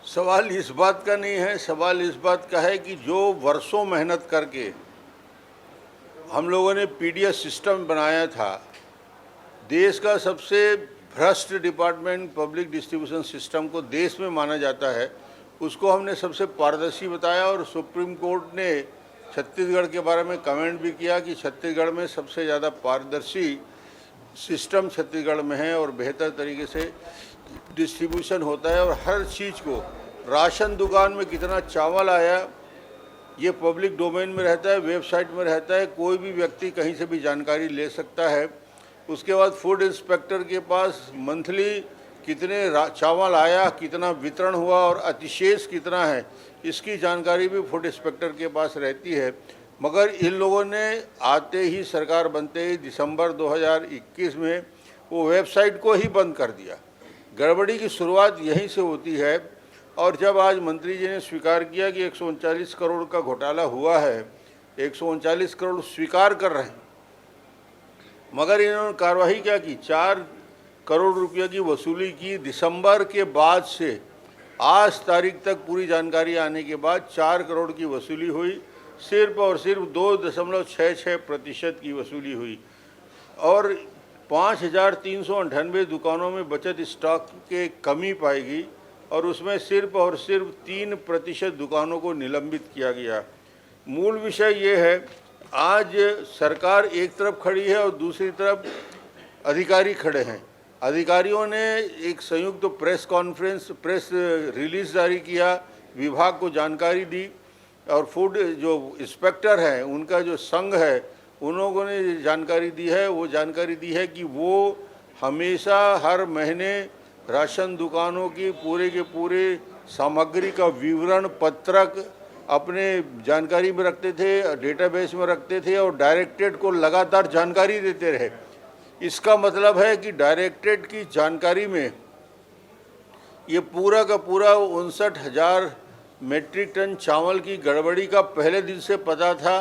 सवाल इस बात का नहीं है, सवाल इस बात का है कि जो वर्षों मेहनत करके हम लोगों ने पीडीएस सिस्टम बनाया था, देश का सबसे भ्रष्ट डिपार्टमेंट पब्लिक डिस्ट्रीब्यूशन सिस्टम को देश में माना जाता है, उसको हमने सबसे पारदर्शी बताया। और सुप्रीम कोर्ट ने छत्तीसगढ़ के बारे में कमेंट भी किया कि छत्तीसगढ़ में सबसे ज़्यादा पारदर्शी सिस्टम छत्तीसगढ़ में है और बेहतर तरीके से डिस्ट्रीब्यूशन होता है। और हर चीज़ को, राशन दुकान में कितना चावल आया ये पब्लिक डोमेन में रहता है, वेबसाइट में रहता है, कोई भी व्यक्ति कहीं से भी जानकारी ले सकता है। उसके बाद फूड इंस्पेक्टर के पास मंथली कितने चावल आया, कितना वितरण हुआ और अतिशेष कितना है, इसकी जानकारी भी फूड इंस्पेक्टर के पास रहती है। मगर इन लोगों ने आते ही, सरकार बनते ही दिसंबर 2021 में वो वेबसाइट को ही बंद कर दिया। गड़बड़ी की शुरुआत यहीं से होती है। और जब आज मंत्री जी ने स्वीकार किया कि 139 करोड़ का घोटाला हुआ है, 139 करोड़ स्वीकार कर रहे हैं, मगर इन्होंने कार्रवाई क्या की, 4 करोड़ रुपये की वसूली की। दिसंबर के बाद से आज तारीख तक पूरी जानकारी आने के बाद 4 करोड़ की वसूली हुई, सिर्फ और सिर्फ 2.66% की वसूली हुई। और 5,398 दुकानों में बचत स्टॉक के कमी पाएगी और उसमें सिर्फ और सिर्फ 3% दुकानों को निलंबित किया गया। मूल विषय ये है, आज सरकार एक तरफ खड़ी है और दूसरी तरफ अधिकारी खड़े हैं। अधिकारियों ने एक संयुक्त प्रेस रिलीज जारी किया, विभाग को जानकारी दी। और फूड जो इंस्पेक्टर हैं, उनका जो संघ है, उन लोगों ने जानकारी दी है, वो जानकारी दी है कि वो हमेशा हर महीने राशन दुकानों की पूरे के पूरे सामग्री का विवरण पत्रक अपने जानकारी में रखते थे, डेटाबेस में रखते थे और डायरेक्टरेट को लगातार जानकारी देते रहे। इसका मतलब है कि डायरेक्टरेट की जानकारी में ये पूरा का पूरा 59,000 मेट्रिक टन चावल की गड़बड़ी का पहले दिन से पता था,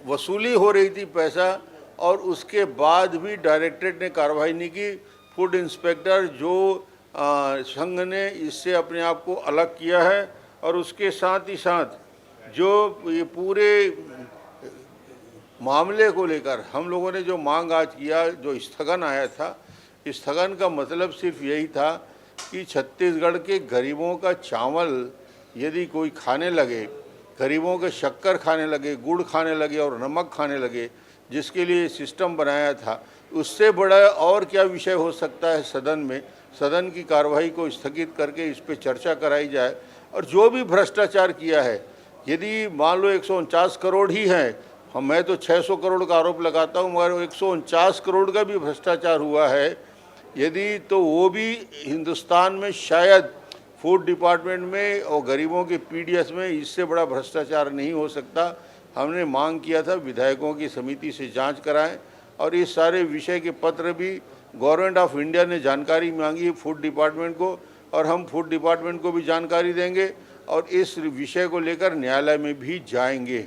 वसूली हो रही थी पैसा, और उसके बाद भी डायरेक्टरेट ने कार्रवाई नहीं की। फूड इंस्पेक्टर जो संघ ने इससे अपने आप को अलग किया है। और उसके साथ ही साथ जो ये पूरे मामले को लेकर हम लोगों ने जो मांग आज किया, जो स्थगन आया था, स्थगन का मतलब सिर्फ यही था कि छत्तीसगढ़ के गरीबों का चावल यदि कोई खाने लगे, गरीबों के शक्कर खाने लगे, गुड़ खाने लगे और नमक खाने लगे, जिसके लिए सिस्टम बनाया था, उससे बड़ा और क्या विषय हो सकता है सदन में। सदन की कार्रवाई को स्थगित करके इस पर चर्चा कराई जाए। और जो भी भ्रष्टाचार किया है, यदि मान लो 149 करोड़ ही हैं, मैं तो 600 करोड़ का आरोप लगाता हूँ, मगर 149 करोड़ का भी भ्रष्टाचार हुआ है यदि, तो वो भी हिंदुस्तान में शायद फूड डिपार्टमेंट में और गरीबों के पीडीएस में इससे बड़ा भ्रष्टाचार नहीं हो सकता। हमने मांग किया था विधायकों की समिति से जांच कराएं और इस सारे विषय के पत्र भी गवर्नमेंट ऑफ इंडिया ने जानकारी मांगी फूड डिपार्टमेंट को, और हम फूड डिपार्टमेंट को भी जानकारी देंगे और इस विषय को लेकर न्यायालय में भी जाएंगे।